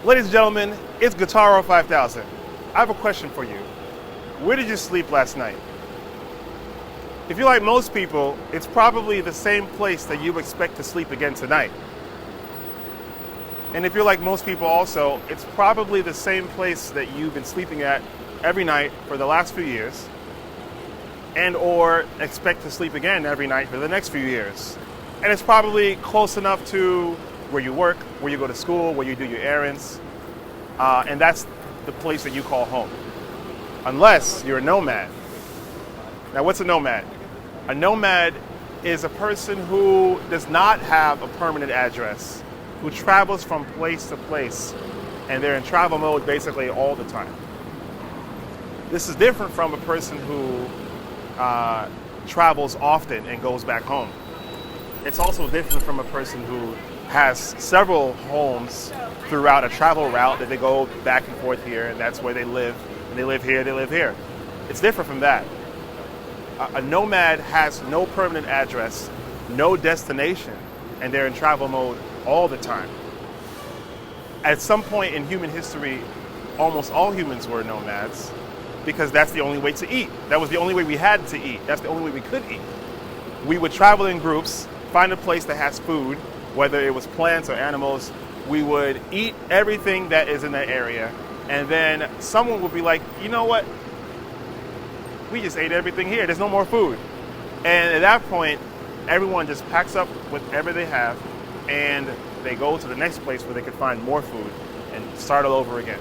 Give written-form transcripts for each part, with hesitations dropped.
Ladies and gentlemen, it's Guitaro 5000. I have a question for you. Where did you sleep last night? If you're like most people, it's probably the same place that you expect to sleep again tonight. And if you're like most people also, it's probably the same place that you've been sleeping at every night for the last few years, and or expect to sleep again every night for the next few years. And it's probably close enough to where you work, where you go to school, where you do your errands, and that's the place that you call home. Unless you're a nomad. Now, what's a nomad? A nomad is a person who does not have a permanent address, who travels from place to place, and they're in travel mode basically all the time. This is different from a person who travels often and goes back home. It's also different from a person who has several homes throughout a travel route that they go back and forth here, and that's where they live. And they live here, they live here. It's different from that. A nomad has no permanent address, no destination, and they're in travel mode all the time. At some point in human history, almost all humans were nomads because that's the only way to eat. That was the only way we had to eat. That's the only way we could eat. We would travel in groups, find a place that has food, whether it was plants or animals. We would eat everything that is in that area, and then someone would be like, you know what? We just ate everything here. There's no more food. And at that point, everyone just packs up whatever they have, and they go to the next place where they could find more food and start all over again.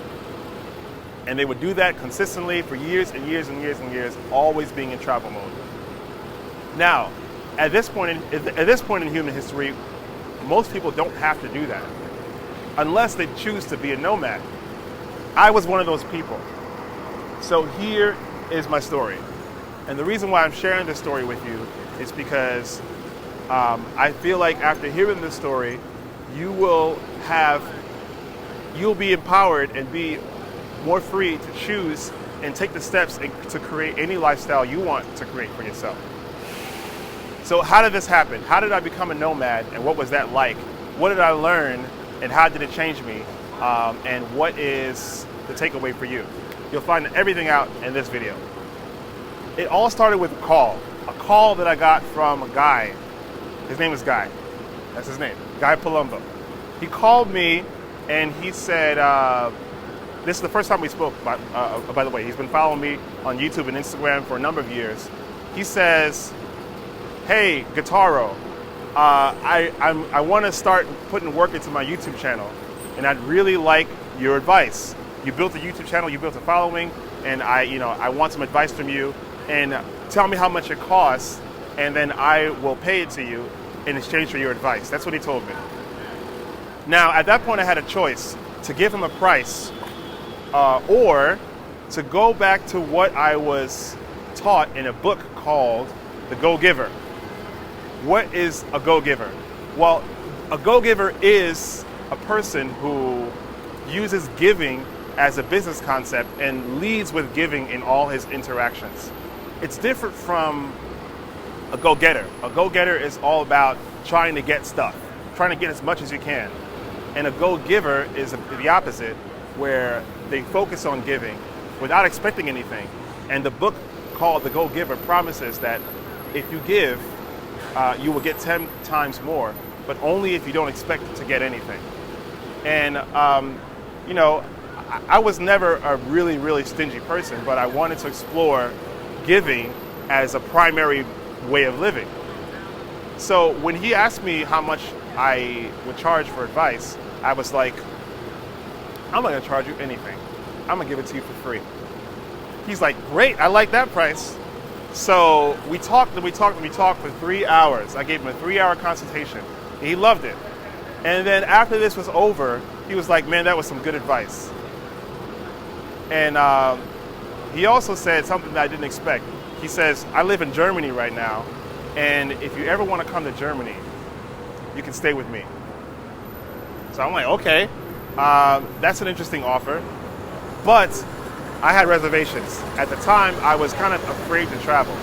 And they would do that consistently for years and years and years and years, always being in travel mode. Now, at this point in human history, most people don't have to do that unless they choose to be a nomad. I was one of those people. So here is my story. And the reason why I'm sharing this story with you is because I feel like after hearing this story, you'll be empowered and be more free to choose and take the steps to create any lifestyle you want to create for yourself. So how did this happen? How did I become a nomad, and what was that like? What did I learn, and how did it change me? And what is the takeaway for you? You'll find everything out in this video. It all started with a call that I got from a guy. His name is Guy. That's his name, Guy Palumbo. He called me and he said, this is the first time we spoke, by the way. He's been following me on YouTube and Instagram for a number of years. He says, hey, Guitaro, I want to start putting work into my YouTube channel, and I'd really like your advice. You built a YouTube channel, you built a following, and I want some advice from you, and tell me how much it costs, and then I will pay it to you in exchange for your advice. That's what he told me. Now, at that point, I had a choice to give him a price or to go back to what I was taught in a book called The Go-Giver. What is a go-giver? Well, a go-giver is a person who uses giving as a business concept and leads with giving in all his interactions. It's different from a go-getter. A go-getter is all about trying to get stuff, trying to get as much as you can. And a go-giver is the opposite, where they focus on giving without expecting anything. And the book called The Go-Giver promises that if you give, you will get 10 times more, but only if you don't expect to get anything. And, I was never a really, really stingy person, but I wanted to explore giving as a primary way of living. So when he asked me how much I would charge for advice, I was like, I'm not gonna charge you anything. I'm gonna give it to you for free. He's like, great, I like that price. So we talked for 3 hours. I gave him a 3-hour consultation. He loved it. And then after this was over, he was like, man, that was some good advice. And he also said something that I didn't expect. He says, I live in Germany right now, and if you ever want to come to Germany, you can stay with me. So I'm like, okay, that's an interesting offer. But I had reservations. At the time, I was kind of afraid to travel.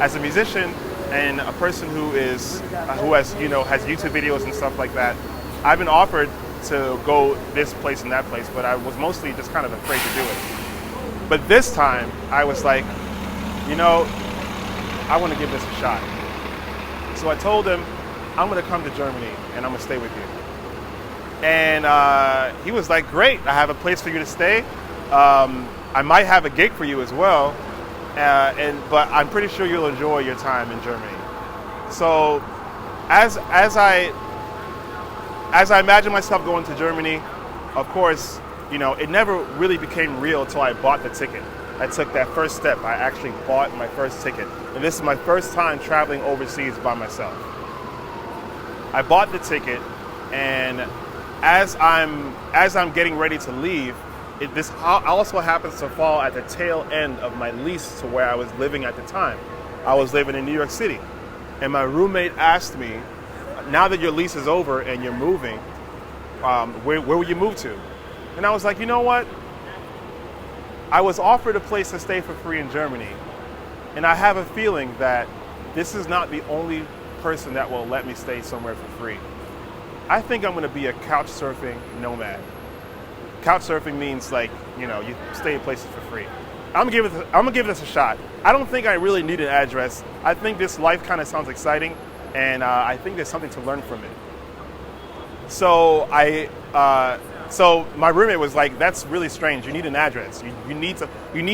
As a musician and a person who has YouTube videos and stuff like that, I've been offered to go this place and that place, but I was mostly just kind of afraid to do it. But this time, I was like, I want to give this a shot. So I told him, I'm going to come to Germany and I'm going to stay with you. And he was like, great, I have a place for you to stay. I might have a gig for you as well, but I'm pretty sure you'll enjoy your time in Germany. So as I imagined myself going to Germany, of course, it never really became real until I bought the ticket. I took that first step. I actually bought my first ticket. And this is my first time traveling overseas by myself. I bought the ticket, and as I'm getting ready to leave, this also happens to fall at the tail end of my lease to where I was living at the time. I was living in New York City. And my roommate asked me, now that your lease is over and you're moving, where will you move to? And I was like, you know what? I was offered a place to stay for free in Germany, and I have a feeling that this is not the only person that will let me stay somewhere for free. I think I'm going to be a couch surfing nomad. Couch surfing means you stay in places for free. I'm gonna give this a shot. I don't think I really need an address. I think this life kind of sounds exciting, and I think there's something to learn from it. So So my roommate was like, "That's really strange. You need an address. You need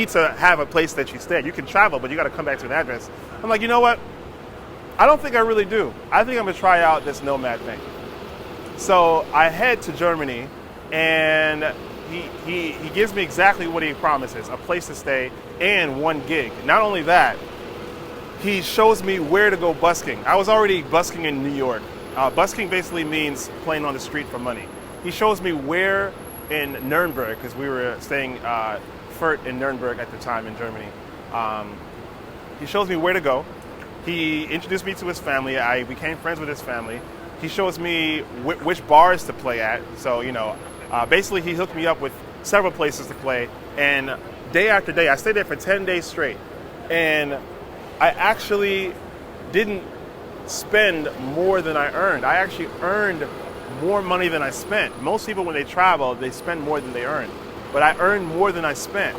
to have a place that you stay at. You can travel, but you got to come back to an address." I'm like, you know what? I don't think I really do. I think I'm gonna try out this nomad thing. So I head to Germany, and he gives me exactly what he promises: a place to stay and one gig. Not only that, he shows me where to go busking. I was already busking in New York. Busking basically means playing on the street for money. He shows me where in Nuremberg, because we were staying Furt in Nuremberg at the time in Germany. He shows me where to go. He introduced me to his family. I became friends with his family. He shows me which bars to play at. So, basically he hooked me up with several places to play. And day after day, I stayed there for 10 days straight. And I actually didn't spend more than I earned. I actually earned more money than I spent. Most people, when they travel, they spend more than they earn. But I earned more than I spent.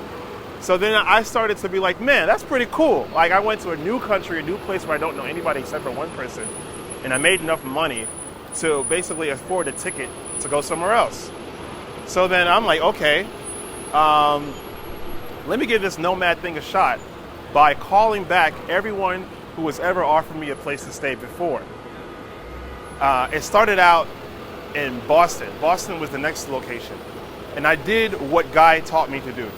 So then I started to be like, man, that's pretty cool. Like, I went to a new country, a new place where I don't know anybody except for one person, and I made enough money to basically afford a ticket to go somewhere else. So then I'm like, okay, let me give this nomad thing a shot by calling back everyone who has ever offered me a place to stay before. It started out in Boston. Boston was the next location. And I did what Guy taught me to do.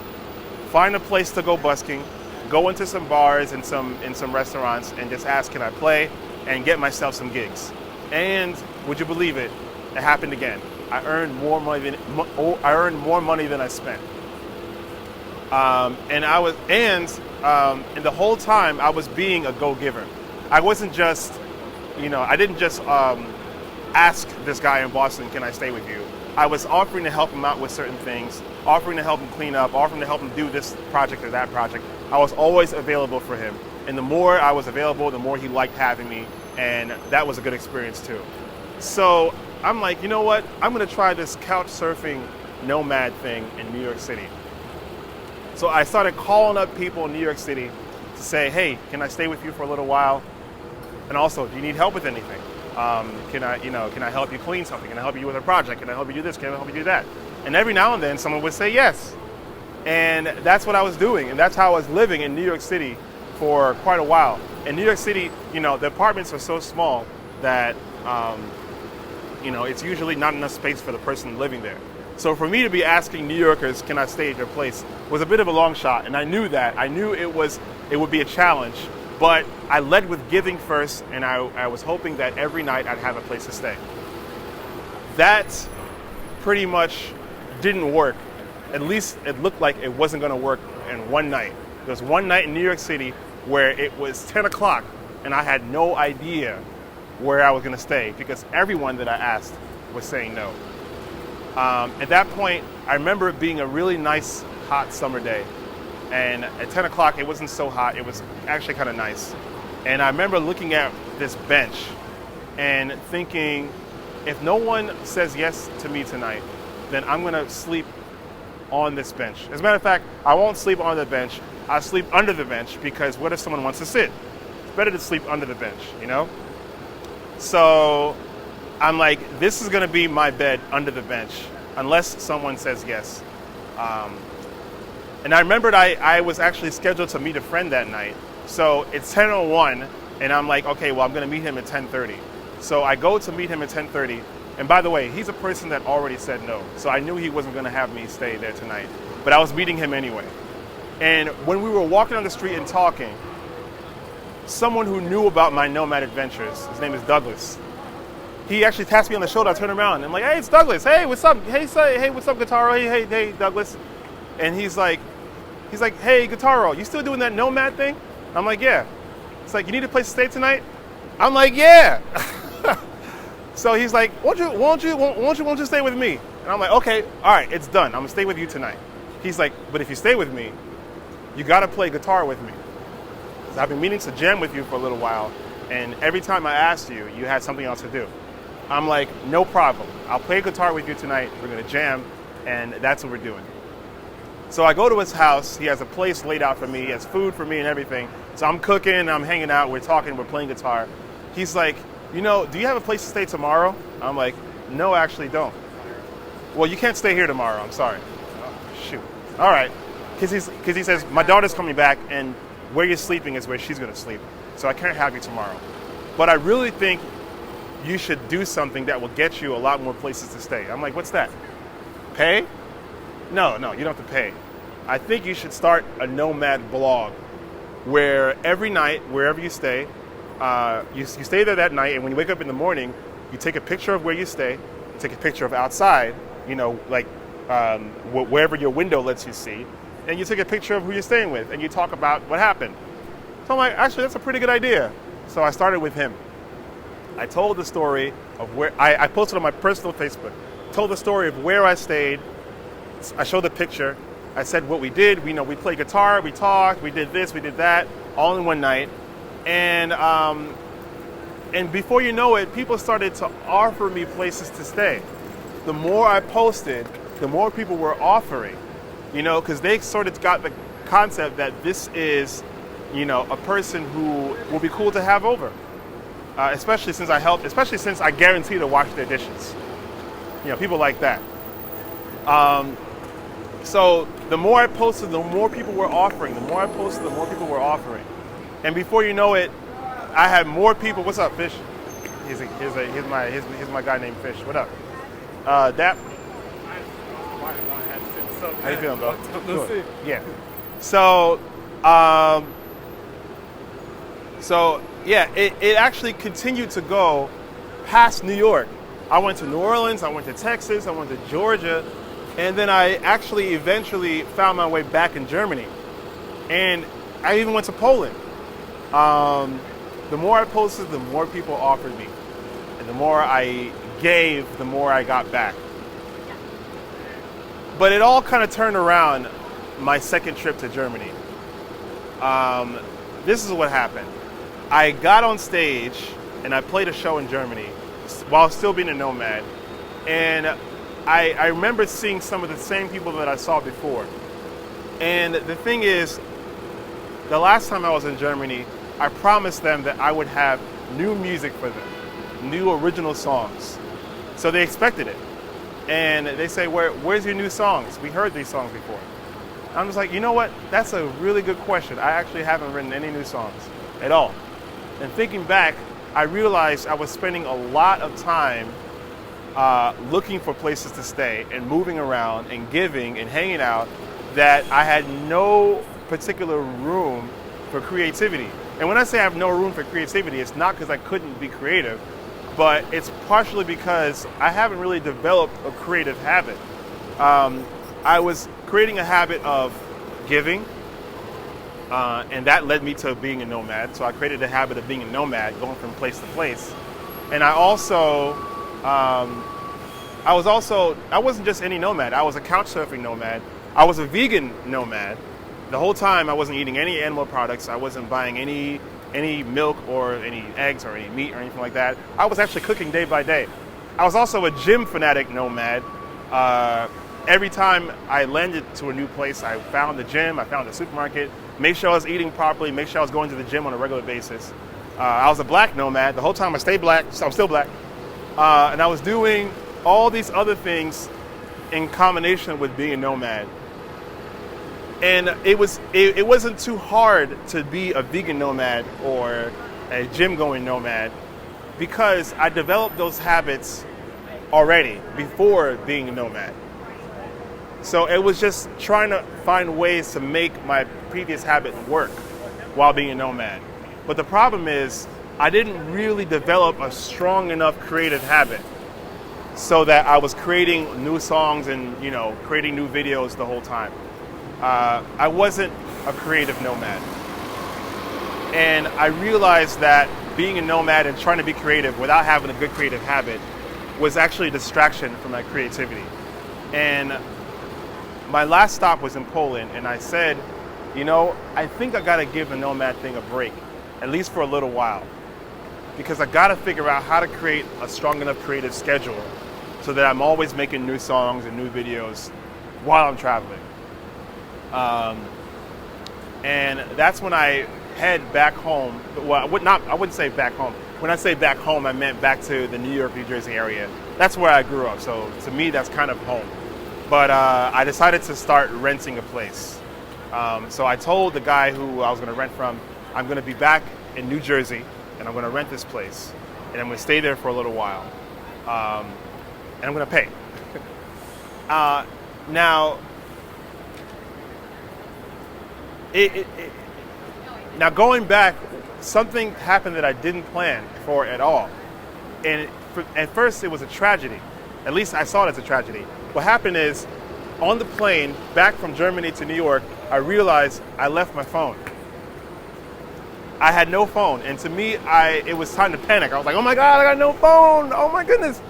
Find a place to go busking, go into some bars and some restaurants, and just ask, can I play, and get myself some gigs. And would you believe it? It happened again. I earned more money than I spent. And the whole time I was being a go-giver. I wasn't just, I didn't just ask this guy in Boston, can I stay with you? I was offering to help him out with certain things, offering to help him clean up, offering to help him do this project or that project. I was always available for him. And the more I was available, the more he liked having me. And that was a good experience too. So I'm like, you know what? I'm going to try this couch surfing nomad thing in New York City. So I started calling up people in New York City to say, hey, can I stay with you for a little while? And also, do you need help with anything? Can I help you clean something? Can I help you with a project? Can I help you do this? Can I help you do that? And every now and then someone would say yes. And that's what I was doing. And that's how I was living in New York City for quite a while. In New York City, the apartments are so small that, it's usually not enough space for the person living there. So for me to be asking New Yorkers, can I stay at your place, was a bit of a long shot. And I knew that. I knew it would be a challenge. But I led with giving first, and I was hoping that every night I'd have a place to stay. That pretty much didn't work. At least it looked like it wasn't going to work in one night. There was one night in New York City where it was 10 o'clock, and I had no idea where I was going to stay because everyone that I asked was saying no. At that point, I remember it being a really nice, hot summer day. And at 10 o'clock, it wasn't so hot. It was actually kind of nice. And I remember looking at this bench and thinking, if no one says yes to me tonight, then I'm going to sleep on this bench. As a matter of fact, I won't sleep on the bench. I'll sleep under the bench, because what if someone wants to sit? It's better to sleep under the bench, you know? So I'm like, this is going to be my bed under the bench unless someone says yes. And I remembered I was actually scheduled to meet a friend that night. So it's 10:01, and I'm like, okay, well, I'm going to meet him at 10:30. So I go to meet him at 10:30. And by the way, he's a person that already said no. So I knew he wasn't going to have me stay there tonight. But I was meeting him anyway. And when we were walking on the street and talking, someone who knew about my Nomad adventures, his name is Douglas, he actually tapped me on the shoulder. I turned around and I'm like, hey, it's Douglas. Hey, what's up? Hey, what's up, Guitaro? Hey, Douglas. And he's like, hey, Guitaro, you still doing that Nomad thing? I'm like, yeah. It's like, you need a place to stay tonight? I'm like, yeah. So he's like, won't you stay with me? And I'm like, okay, all right, it's done. I'm gonna stay with you tonight. He's like, but if you stay with me, you gotta play guitar with me. Because I've been meaning to jam with you for a little while, and every time I asked you, you had something else to do. I'm like, no problem. I'll play guitar with you tonight. We're gonna jam, and that's what we're doing. So I go to his house. He has a place laid out for me. He has food for me and everything. So I'm cooking, I'm hanging out, we're talking, we're playing guitar. He's like, you know, do you have a place to stay tomorrow? I'm like, no, I actually don't. Well, you can't stay here tomorrow. I'm sorry. Oh, shoot. All right. Because he says, my daughter's coming back, and where you're sleeping is where she's going to sleep. So I can't have you tomorrow. But I really think you should do something that will get you a lot more places to stay. I'm like, what's that? Pay? No, you don't have to pay. I think you should start a Nomad blog where every night, wherever you stay, you stay there that night, and when you wake up in the morning, you take a picture of where you stay, you take a picture of outside, you know, like wherever your window lets you see, and you take a picture of who you're staying with, and you talk about what happened. So I'm like, actually, that's a pretty good idea. So I started with him. I told the story of where, I posted on my personal Facebook, told the story of where I stayed. I showed the picture. I said what we did. We played guitar, we talked, we did this, we did that, all in one night. And before you know it, people started to offer me places to stay. The more I posted, the more people were offering, you know, because they sort of got the concept that this is, you know, a person who will be cool to have over. Especially since I guarantee to wash their dishes. You know, people like that. So the more I posted, the more people were offering. The more I posted, the more people were offering. And before you know it, I had more people. What's up, Fish? Here's my guy named Fish. What up? Dap. How you feeling, bro? Let's see. Yeah. So yeah, it actually continued to go past New York. I went to New Orleans, I went to Texas, I went to Georgia, and then I actually eventually found my way back in Germany. And I even went to Poland. The more I posted, the more people offered me. And the more I gave, the more I got back. But it all kind of turned around my second trip to Germany. This is what happened. I got on stage and I played a show in Germany while still being a nomad. And I remember seeing some of the same people that I saw before. And the thing is, the last time I was in Germany, I promised them that I would have new music for them, new original songs. So they expected it. And they say, where's your new songs? We heard these songs before. I'm just like, you know what? That's a really good question. I actually haven't written any new songs at all. And thinking back, I realized I was spending a lot of time looking for places to stay and moving around and giving and hanging out, that I had no particular room for creativity. And when I say I have no room for creativity, it's not because I couldn't be creative, but it's partially because I haven't really developed a creative habit. I was creating a habit of giving, and that led me to being a nomad. So I created a habit of being a nomad, going from place to place. And I wasn't just any nomad. I was a couch surfing nomad. I was a vegan nomad. The whole time I wasn't eating any animal products. I wasn't buying any milk or any eggs or any meat or anything like that. I was actually cooking day by day. I was also a gym fanatic nomad. Every time I landed to a new place, I found the gym, I found the supermarket, make sure I was eating properly, make sure I was going to the gym on a regular basis. I was a black nomad. The whole time I stayed black, so I'm still black. And I was doing all these other things in combination with being a nomad. And it wasn't too hard to be a vegan nomad or a gym-going nomad because I developed those habits already before being a nomad. So it was just trying to find ways to make my previous habit work while being a nomad. But the problem is I didn't really develop a strong enough creative habit so that I was creating new songs and, creating new videos the whole time. I wasn't a creative nomad. And I realized that being a nomad and trying to be creative without having a good creative habit was actually a distraction from my creativity. And my last stop was in Poland, and I said, I think I gotta give the nomad thing a break, at least for a little while, because I gotta figure out how to create a strong enough creative schedule so that I'm always making new songs and new videos while I'm traveling. And that's when I head back home. Well, I wouldn't say back home. When I say back home, I meant back to the New York, New Jersey area. That's where I grew up, so to me, that's kind of home. But I decided to start renting a place. So I told the guy who I was going to rent from, I'm going to be back in New Jersey, and I'm going to rent this place, and I'm going to stay there for a little while, and I'm going to pay. Now going back, something happened that I didn't plan for at all. And at first, it was a tragedy. At least I saw it as a tragedy. What happened is, on the plane back from Germany to New York, I realized I left my phone. I had no phone, and to me, it was time to panic. I was like, oh my God, I got no phone, oh my goodness.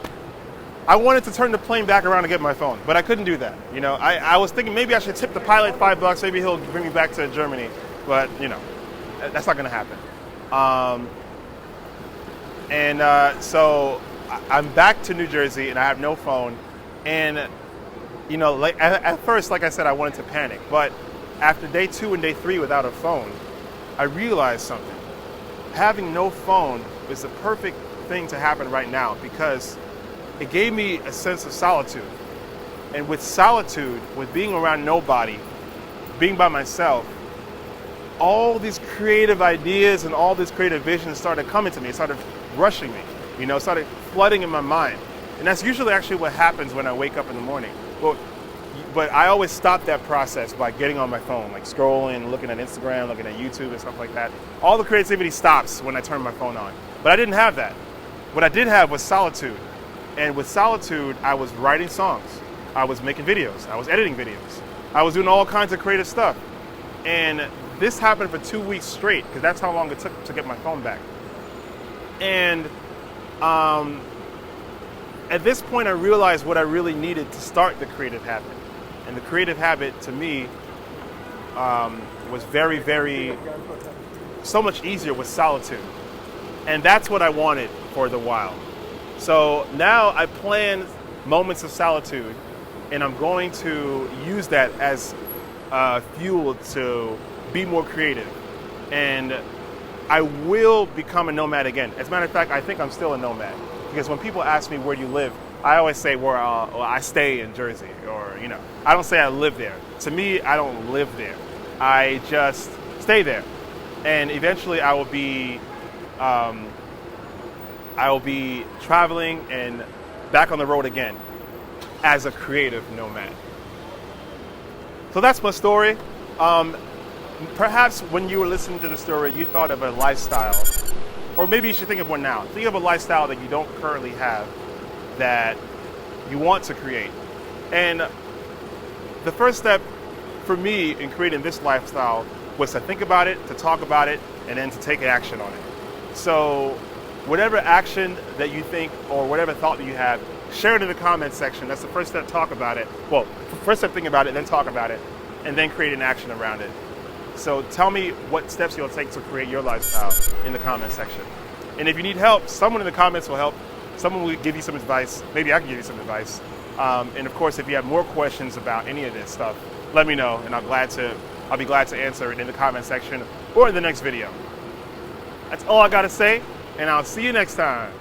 I wanted to turn the plane back around and get my phone, but I couldn't do that. I was thinking maybe I should tip the pilot $5, maybe he'll bring me back to Germany, but that's not gonna happen. So I'm back to New Jersey, and I have no phone. And, at first, like I said, I wanted to panic. But after day 2 and day 3 without a phone, I realized something. Having no phone is the perfect thing to happen right now because it gave me a sense of solitude. And with solitude, with being around nobody, being by myself, all these creative ideas and all these creative visions started coming to me. It started rushing me, started flooding in my mind. And that's usually actually what happens when I wake up in the morning. But I always stop that process by getting on my phone, like scrolling, looking at Instagram, looking at YouTube and stuff like that. All the creativity stops when I turn my phone on. But I didn't have that. What I did have was solitude. And with solitude, I was writing songs. I was making videos. I was editing videos. I was doing all kinds of creative stuff. And this happened for 2 weeks straight, because that's how long it took to get my phone back. And at this point, I realized what I really needed to start the creative habit. And the creative habit, to me, was very, very, so much easier with solitude. And that's what I wanted for the while. So now I plan moments of solitude, and I'm going to use that as fuel to be more creative. And I will become a nomad again. As a matter of fact, I think I'm still a nomad. Because when people ask me where do you live, I always say I stay in Jersey, or I don't say I live there. To me, I don't live there. I just stay there, and eventually I will be traveling and back on the road again as a creative nomad. So that's my story. Perhaps when you were listening to the story, you thought of a lifestyle. Or maybe you should think of one now. Think of a lifestyle that you don't currently have that you want to create. And the first step for me in creating this lifestyle was to think about it, to talk about it, and then to take action on it. So whatever action that you think or whatever thought that you have, share it in the comments section. That's the first step, talk about it. Well, first step, think about it, then talk about it, and then create an action around it. So tell me what steps you'll take to create your lifestyle in the comment section. And if you need help, someone in the comments will help Someone will give you some advice. Maybe I can give you some advice. And of course, if you have more questions about any of this stuff, let me know, and I'll be glad to answer it in the comment section or in the next video. That's all I gotta say, and I'll see you next time.